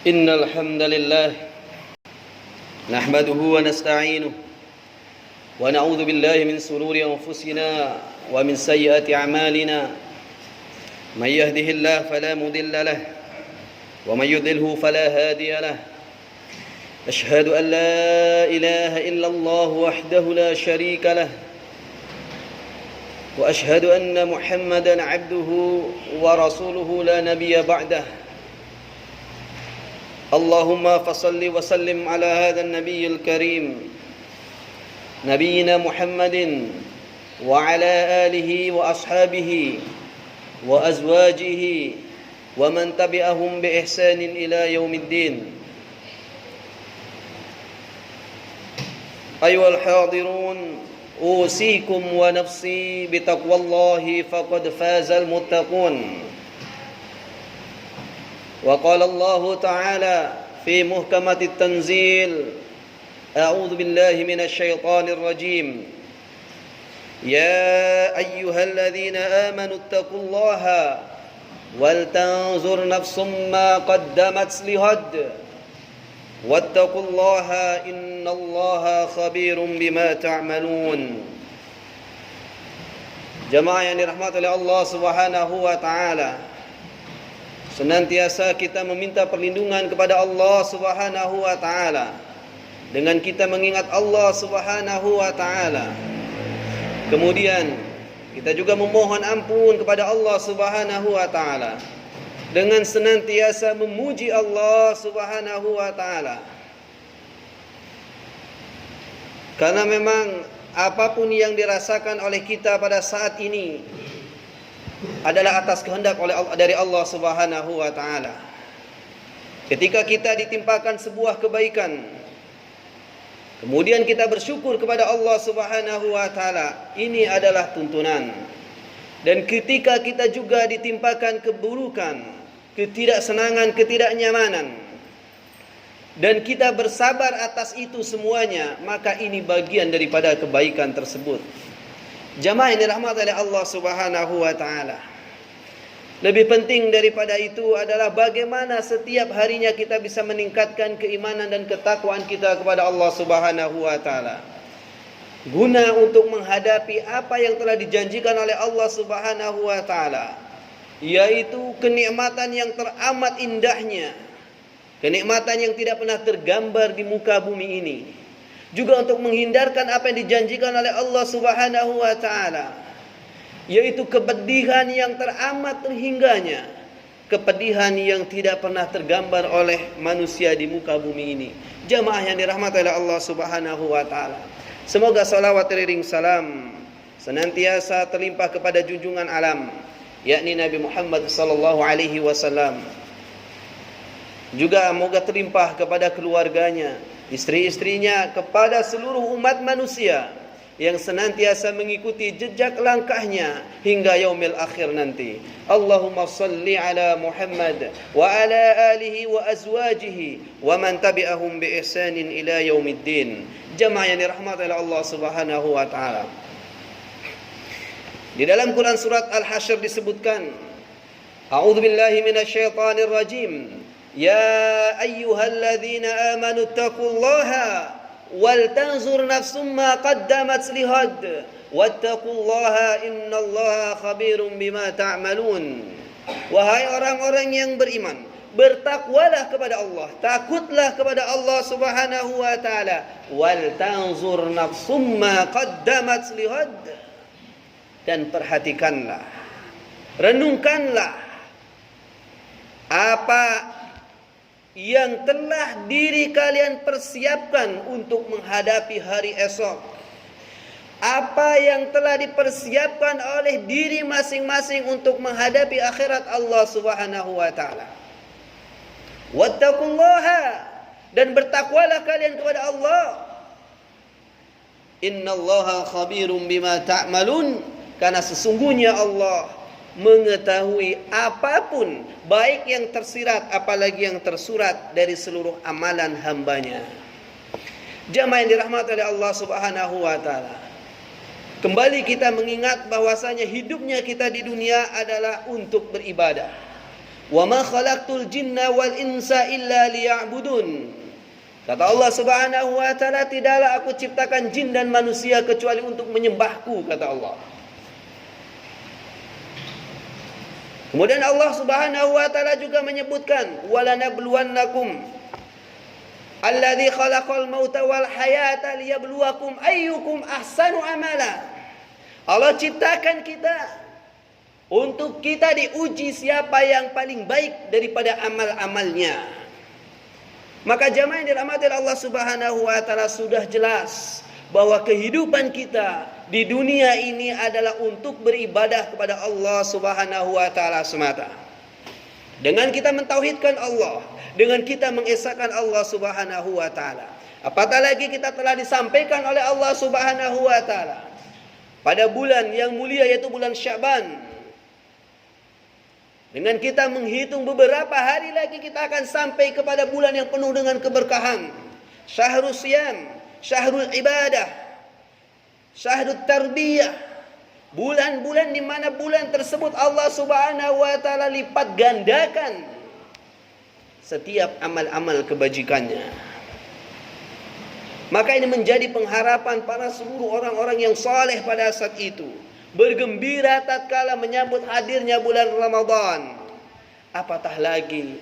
إن الحمد لله نحمده ونستعينه ونعوذ بالله من شرور أنفسنا ومن سيئات أعمالنا من يهده الله فلا مضل له ومن يضلله فلا هادي له أشهد أن لا إله إلا الله وحده لا شريك له وأشهد أن محمدا عبده ورسوله لا نبي بعده اللهم فصل وسلم على هذا النبي الكريم نبينا محمد وعلى آله وأصحابه وأزواجه ومن تبعهم بإحسان إلى يوم الدين. أيها الحاضرون أوصيكم ونفسي بتقوى الله فقد فاز المتقون. وقال الله تعالى في محكمة التنزيل أعوذ بالله من الشيطان الرجيم يا أيها الذين آمنوا اتقوا الله ولتنظر نفس ما قدمت لغد واتقوا الله إن الله خبير بما تعملون. Jemaah yang dirahmati oleh Allah Subhanahu wa taala, senantiasa kita meminta perlindungan kepada Allah Subhanahu wa taala dengan kita mengingat Allah Subhanahu wa taala. Kemudian kita juga memohon ampun kepada Allah Subhanahu wa taala dengan senantiasa memuji Allah Subhanahu wa taala. Karena memang apapun yang dirasakan oleh kita pada saat ini adalah atas kehendak dari Allah Subhanahu wa taala. Ketika kita ditimpakan sebuah kebaikan, kemudian kita bersyukur kepada Allah Subhanahu wa taala, ini adalah tuntunan. Dan ketika kita juga ditimpakan keburukan, ketidaksenangan, ketidaknyamanan, dan kita bersabar atas itu semuanya, maka ini bagian daripada kebaikan tersebut. Jamaah yang dirahmati oleh Allah Subhanahu wa taala. Lebih penting daripada itu adalah bagaimana setiap harinya kita bisa meningkatkan keimanan dan ketakwaan kita kepada Allah Subhanahu wa taala, guna untuk menghadapi apa yang telah dijanjikan oleh Allah Subhanahu wa taala, yaitu kenikmatan yang teramat indahnya, kenikmatan yang tidak pernah tergambar di muka bumi ini. Juga untuk menghindarkan apa yang dijanjikan oleh Allah Subhanahu wa taala, yaitu kepedihan yang teramat terhingganya, kepedihan yang tidak pernah tergambar oleh manusia di muka bumi ini. Jamaah yang dirahmati oleh Allah Subhanahu wa taala, semoga salawat teriring salam senantiasa terlimpah kepada junjungan alam, yakni Nabi Muhammad sallallahu alaihi wasallam. Juga semoga terlimpah kepada keluarganya, istri-istrinya, kepada seluruh umat manusia yang senantiasa mengikuti jejak langkahnya hingga yaumil akhir nanti. Allahumma salli ala Muhammad wa ala alihi wa azwajihi wa man tabi'ahum bi ihsanin ila yaumiddin. Jamaah yang dirahmati oleh Allah Subhanahu wa taala. Di dalam Quran surat Al-Hasyr disebutkan, A'udzu billahi minasyaitonir rajim. Ya ayyuhalladzina amanu taqullaha wal tanzur nafsum ma qaddamat lihad wattaqullaha innallaha khabirum bima ta'malun. Wahai orang-orang yang beriman, bertakwalah kepada Allah, takutlah kepada Allah Subhanahu wa taala, wal tanzur nafsum ma qaddamat lihad, dan perhatikanlah, renungkanlah apa yang telah diri kalian persiapkan untuk menghadapi hari esok. Apa yang telah dipersiapkan oleh diri masing-masing untuk menghadapi akhirat Allah Subhanahu wa taala. Wattaqullaha, dan bertakwalah kalian kepada Allah. Innallaha khabirum bima ta'malun, karena sesungguhnya Allah mengetahui apapun, baik yang tersirat apalagi yang tersurat dari seluruh amalan hambanya. Jamaah yang dirahmati oleh Allah Subhanahu wa taala, kembali kita mengingat bahwasanya hidupnya kita di dunia adalah untuk beribadah. "Wa ma khalaqtul jinna wal insa illa liya'budun." Kata Allah Subhanahu wa taala, tidaklah aku ciptakan jin dan manusia kecuali untuk menyembahku, kata Allah. Kemudian Allah Subhanahu wa taala juga menyebutkan, "Walanabluwannakum alladzi khalaqal mauta wal hayata liyabluwakum ayyukum ahsanu amala." Allah ciptakan kita untuk kita diuji siapa yang paling baik daripada amal-amalnya. Maka jamaah yang dirahmati Allah Subhanahu wa taala, sudah jelas bahwa kehidupan kita di dunia ini adalah untuk beribadah kepada Allah Subhanahu wa taala semata. Dengan kita mentauhidkan Allah, dengan kita mengesahkan Allah Subhanahu wa taala. Apatah lagi kita telah disampaikan oleh Allah Subhanahu wa taala pada bulan yang mulia yaitu bulan Sya'ban. Dengan kita menghitung beberapa hari lagi kita akan sampai kepada bulan yang penuh dengan keberkahan. Syahrul Siyam, Syahrul Ibadah, Syahrul Tarbiyah. Bulan-bulan di mana bulan tersebut Allah Subhanahu wa taala lipat gandakan setiap amal-amal kebajikannya. Maka ini menjadi pengharapan para seluruh orang-orang yang saleh pada saat itu, bergembira tatkala menyambut hadirnya bulan Ramadan. Apatah lagi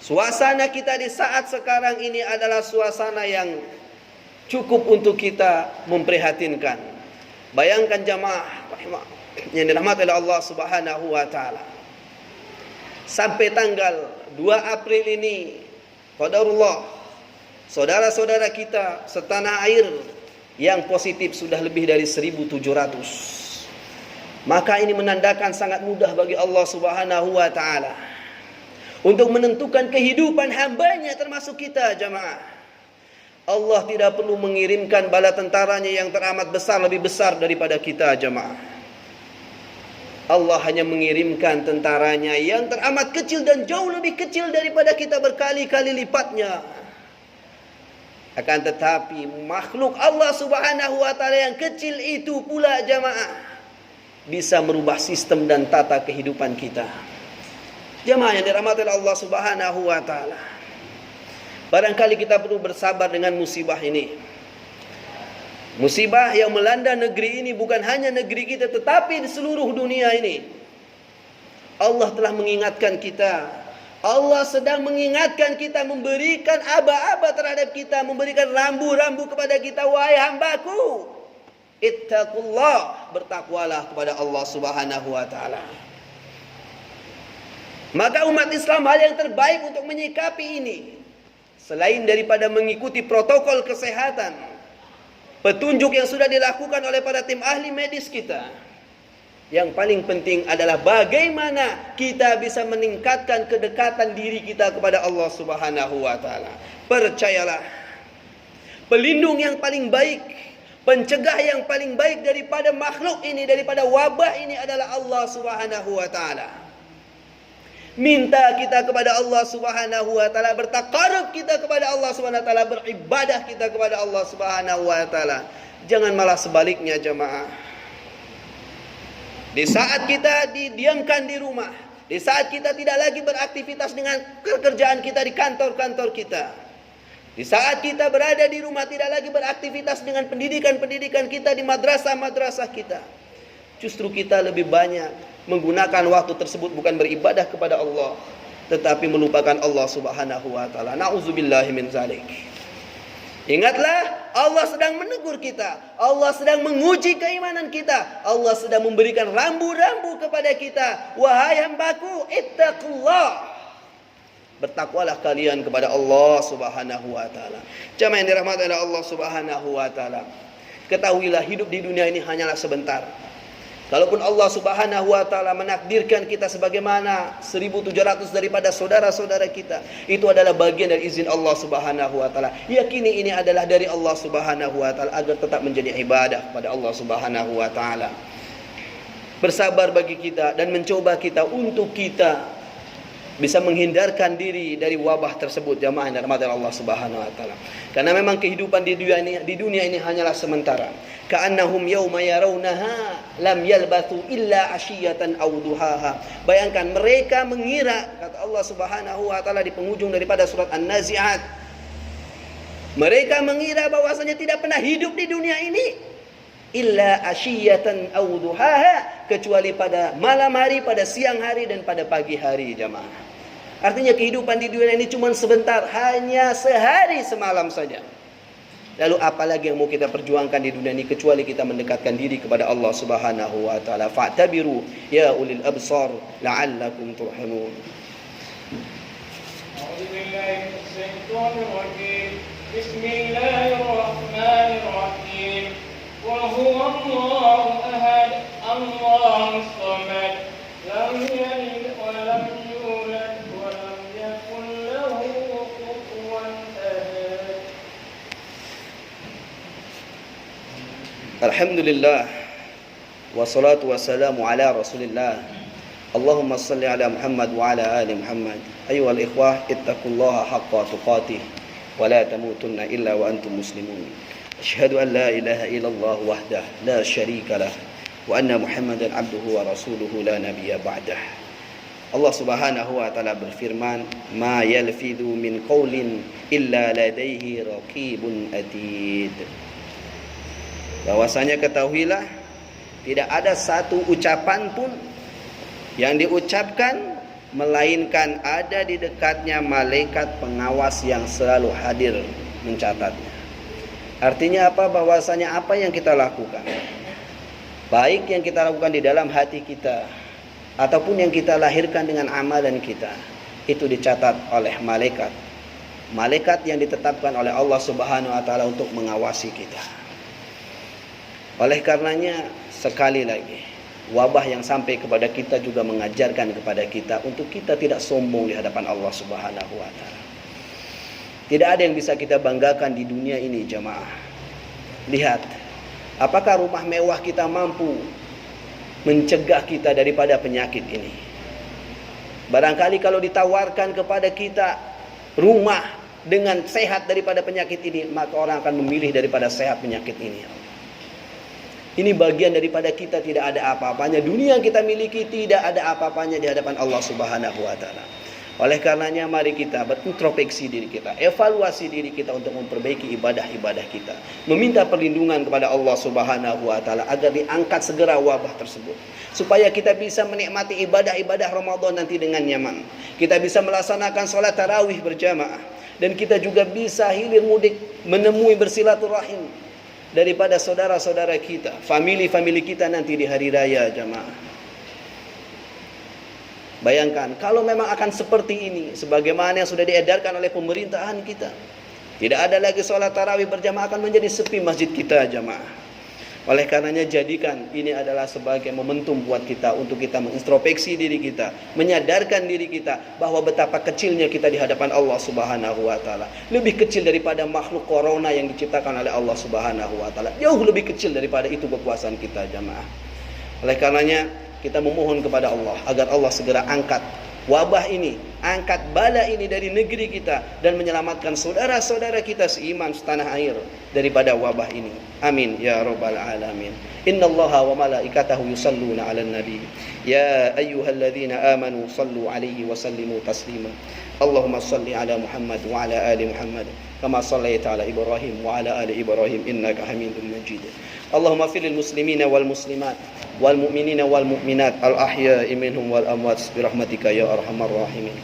suasana kita di saat sekarang ini adalah suasana yang cukup untuk kita memprihatinkan. Bayangkan jamaah yang dirahmati oleh Allah Subhanahu wa taala, sampai tanggal 2 April ini, qadarullah, saudara-saudara kita setanah air yang positif sudah lebih dari 1.700. Maka ini menandakan sangat mudah bagi Allah Subhanahu wa taala untuk menentukan kehidupan hambanya termasuk kita jamaah. Allah tidak perlu mengirimkan bala tentaranya yang teramat besar, lebih besar daripada kita jamaah. Allah hanya mengirimkan tentaranya yang teramat kecil dan jauh lebih kecil daripada kita berkali-kali lipatnya. Akan tetapi makhluk Allah Subhanahu wa taala yang kecil itu pula jamaah bisa merubah sistem dan tata kehidupan kita. Jamaah yang dirahmati Allah Subhanahu wa taala, barangkali kita perlu bersabar dengan musibah ini. Musibah yang melanda negeri ini bukan hanya negeri kita tetapi di seluruh dunia ini. Allah telah mengingatkan kita. Allah sedang mengingatkan kita, memberikan aba-aba terhadap kita, memberikan rambu-rambu kepada kita. Wahai hambaku, ittaqullah, bertakwalah kepada Allah Subhanahu wa taala. Maka umat Islam hal yang terbaik untuk menyikapi ini, selain daripada mengikuti protokol kesehatan, petunjuk yang sudah dilakukan oleh para tim ahli medis kita, yang paling penting adalah bagaimana kita bisa meningkatkan kedekatan diri kita kepada Allah Subhanahu wa taala. Percayalah, pelindung yang paling baik, pencegah yang paling baik daripada makhluk ini, daripada wabah ini adalah Allah Subhanahu wa taala. Minta kita kepada Allah Subhanahu wa taala, bertakarub kita kepada Allah Subhanahu wa taala, beribadah kita kepada Allah Subhanahu wa taala. Jangan malah sebaliknya jamaah. Di saat kita didiamkan di rumah, di saat kita tidak lagi beraktivitas dengan pekerjaan kita di kantor-kantor kita, di saat kita berada di rumah tidak lagi beraktivitas dengan pendidikan-pendidikan kita di madrasah-madrasah kita, justru kita lebih banyak menggunakan waktu tersebut bukan beribadah kepada Allah, tetapi melupakan Allah Subhanahu wa taala. Nauzubillahi min zalik. Ingatlah, Allah sedang menegur kita, Allah sedang menguji keimanan kita, Allah sedang memberikan rambu-rambu kepada kita. Wahai hambaku, ittaqullah, bertakwalah kalian kepada Allah Subhanahu wa taala. Jamaah yang dirahmati oleh Allah Subhanahu wa taala, ketahuilah hidup di dunia ini hanyalah sebentar. Kalaupun Allah Subhanahu wa taala menakdirkan kita sebagaimana 1.700 daripada saudara-saudara kita, itu adalah bagian dari izin Allah Subhanahu wa taala. Yakini ini adalah dari Allah Subhanahu wa taala agar tetap menjadi ibadah kepada Allah Subhanahu wa taala. Bersabar bagi kita dan mencoba kita untuk kita bisa menghindarkan diri dari wabah tersebut, jamaah yang dirahmati Allah Subhanahu wa taala. Karena memang kehidupan di dunia ini hanyalah sementara. Ka'annahum yauma yarawnaha lam yalbathu illa ashiyatan aw duhaha. Bayangkan mereka mengira, kata Allah Subhanahu wa taala di penghujung daripada surat An-Nazi'at, mereka mengira bahwasanya tidak pernah hidup di dunia ini illa ashiyatan aw duhaha, kecuali pada malam hari, pada siang hari, dan pada pagi hari, jamaah. Artinya kehidupan di dunia ini cuma sebentar, hanya sehari semalam saja. Lalu apalagi yang mau kita perjuangkan di dunia ini kecuali kita mendekatkan diri kepada Allah Subhanahu wa taala. Fa'tabiru ya ulil absar la'allakum turhamun. Bismillahirrahmanirrahim. Qul huwallahu ahad, Allahus samad, lam yalid wa lam yulad wa lam yakul lahu kufuwan ahad. Alhamdulillah wassalatu wassalamu ala Rasulillah. Allahumma salli ala Muhammad wa ala ali Muhammad. Ayyuhal ikhwah, ittaqullaha haqqa tuqatih wa la tamutunna illa wa antum muslimun. Asyhadu an la ilaha illallah wahdah la syarika lah wa anna Muhammadan abduhu wa rasuluhu la nabiyya ba'dah. Allah Subhanahu wa taala berfirman, "Ma yalfidhu min qaulin illa ladaihi raqibun atid." Bahwasanya ketahuilah, tidak ada satu ucapan pun yang diucapkan melainkan ada di dekatnya malaikat pengawas yang selalu hadir mencatatnya. Artinya apa? Bahwasanya apa yang kita lakukan, baik yang kita lakukan di dalam hati kita ataupun yang kita lahirkan dengan amalan kita, itu dicatat oleh malaikat. Malaikat yang ditetapkan oleh Allah Subhanahu wa taala untuk mengawasi kita. Oleh karenanya, sekali lagi, wabah yang sampai kepada kita juga mengajarkan kepada kita untuk kita tidak sombong di hadapan Allah Subhanahu wa taala. Tidak ada yang bisa kita banggakan di dunia ini, jamaah. Lihat, apakah rumah mewah kita mampu mencegah kita daripada penyakit ini? Barangkali kalau ditawarkan kepada kita rumah dengan sehat daripada penyakit ini, maka orang akan memilih daripada sehat penyakit ini. Ini bagian daripada kita tidak ada apa-apanya. Dunia yang kita miliki tidak ada apa-apanya di hadapan Allah Subhanahu wa taala. Oleh karenanya mari kita berintrospeksi diri kita, evaluasi diri kita untuk memperbaiki ibadah-ibadah kita, meminta perlindungan kepada Allah Subhanahu wa taala agar diangkat segera wabah tersebut, supaya kita bisa menikmati ibadah-ibadah Ramadan nanti dengan nyaman. Kita bisa melaksanakan salat tarawih berjamaah, dan kita juga bisa hilir mudik menemui bersilaturahim daripada saudara-saudara kita, famili-famili kita nanti di hari raya, jamaah. Bayangkan kalau memang akan seperti ini, sebagaimana yang sudah diedarkan oleh pemerintahan kita, tidak ada lagi sholat tarawih berjamaah, akan menjadi sepi masjid kita, jamaah. Oleh karenanya jadikan ini adalah sebagai momentum buat kita untuk kita mengintrospeksi diri kita, menyadarkan diri kita bahwa betapa kecilnya kita di hadapan Allah Subhanahu wa taala. Lebih kecil daripada makhluk corona yang diciptakan oleh Allah Subhanahu wa taala. Jauh lebih kecil daripada itu kekuasaan kita, jamaah. Oleh karenanya kita memohon kepada Allah agar Allah segera angkat wabah ini, angkat bala ini dari negeri kita, dan menyelamatkan saudara-saudara kita seiman setanah air daripada wabah ini. Amin ya rabbal alamin. Innallaha wa malaikatahu yusalluna 'alan nabi. Ya ayyuhalladzina amanu sallu 'alaihi wa sallimu taslima. Allahumma salli 'ala Muhammad wa 'ala ali Muhammad kama shallaita 'ala Ibrahim wa 'ala ali Ibrahim innaka Hamidum Majid. Allahumma fil muslimina wal muslimat wal mu'minina wal mu'minat al ahya'i minhum wal amwat bi rahmatika ya arhamar rahimin.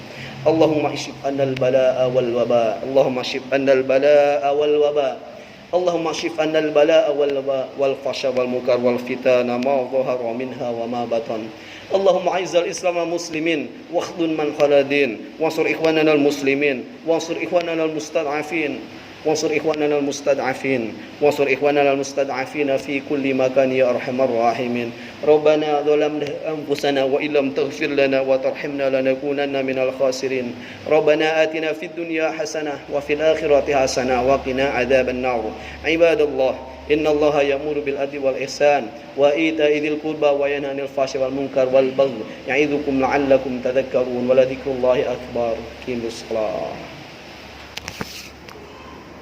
Allahumma ishif annal balaa wal waba. Allahumma ishif annal balaa wal waba. Allahumma ishif annal balaa wal waba wal fasha wal munkar wal fitana ma dhahara minha wa ma batan. Allahumma aizzal Islam wal muslimin wakhdun man khaladin wansur ikhwanana al muslimin wansur ikhwanana al mustad'afin وانصر إخواننا المستضعفين وانصر إخواننا المستضعفين في كل مكان يا أرحم الراحمين ربنا ظلمنا أنفسنا وإن لم تغفر لنا وترحمنا لنكونن من الخاسرين ربنا آتنا في الدنيا حسنة وفي الآخرة حسنة وقنا عذاب النار عباد الله إن الله يأمر بالعدل والإحسان وإيتاء ذي القربى وينهى عن الفحشاء والمنكر والبغي يعظكم لعلكم تذكرون ولذكر الله أكبر. قيموا الصلاة.